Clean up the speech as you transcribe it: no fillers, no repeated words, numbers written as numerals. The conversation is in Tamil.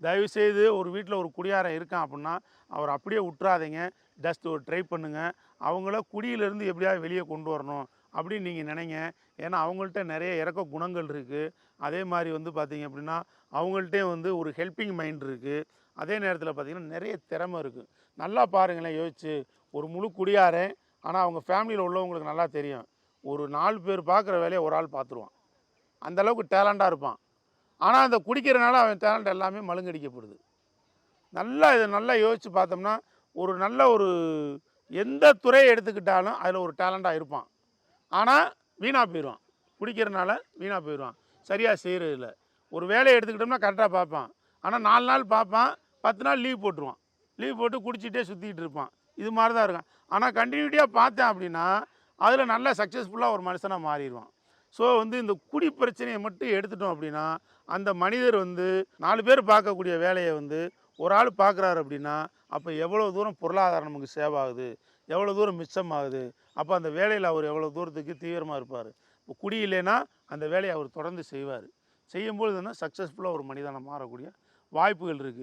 தயவுசெய்து ஒரு வீட்டில் ஒரு குடியாரன் இருக்கான் அப்படின்னா அவர் அப்படியே விட்டுறாதீங்க. ஜஸ்ட் ஒரு ட்ரை பண்ணுங்கள். அவங்கள குடியிலேருந்து எப்படியாவது வெளியே கொண்டு வரணும் அப்படின்னு நீங்கள் நினைங்க. ஏன்னா அவங்கள்ட்ட நிறைய இறக்க குணங்கள் இருக்குது. அதே மாதிரி வந்து பார்த்திங்க அப்படின்னா அவங்கள்ட்டே வந்து ஒரு ஹெல்பிங் மைண்ட் இருக்குது. அதே நேரத்தில் பார்த்திங்கன்னா நிறைய திறமை இருக்குது. நல்லா பாருங்களேன் யோசிச்சு. ஒரு முழு குடியாரன், ஆனால் அவங்க ஃபேமிலியில் உள்ளவங்களுக்கு நல்லா தெரியும். ஒரு 4 பேர் பார்க்குற வேலையை ஒரு ஆள் பார்த்துருவான். அந்தளவுக்கு டேலண்டாக இருப்பான். ஆனால் அந்த குடிக்கிறனால அவன் டேலண்ட் எல்லாமே மழுங்கடிக்கப்படுது. இதை நல்லா யோசித்து பார்த்தோம்னா ஒரு எந்த துறையை எடுத்துக்கிட்டாலும் அதில் ஒரு டேலண்டாக இருப்பான். ஆனால் வீணாக போயிடுவான். குடிக்கிறனால வீணாக போயிடுவான். சரியாக செய்கிறதில்ல. ஒரு வேலையை எடுத்துக்கிட்டோம்னா கரெக்டாக பார்ப்பான். ஆனால் 4 நாள் பார்ப்பான், 10 நாள் லீவ் போட்டுருவான். லீவ் போட்டு குடிச்சிட்டே சுற்றிக்கிட்டு இருப்பான். இது மாதிரி தான் இருக்கான். ஆனால் கண்டினியூட்டியாக பார்த்தேன் அப்படின்னா அதில் நல்லா சக்ஸஸ்ஃபுல்லாக ஒரு மனுஷனாக மாறிடுவான். ஸோ வந்து இந்த குடி பிரச்சனையை மட்டும் எடுத்துட்டோம் அப்படின்னா அந்த மனிதர் வந்து 4 பேர் பார்க்கக்கூடிய வேலையை வந்து ஒரு ஆள் பார்க்குறாரு அப்படின்னா அப்போ எவ்வளோ தூரம் பொருளாதாரம் நமக்கு சேவ் ஆகுது, எவ்வளோ தூரம் மிச்சமாகுது. அப்போ அந்த வேலையில் அவர் எவ்வளோ தூரத்துக்கு தீவிரமாக இருப்பார். இப்போ குடி இல்லைன்னா அந்த வேலையை அவர் தொடர்ந்து செய்வார். செய்யும்போது சக்ஸஸ்ஃபுல்லாக ஒரு மனிதனை மாறக்கூடிய வாய்ப்புகள் இருக்குது.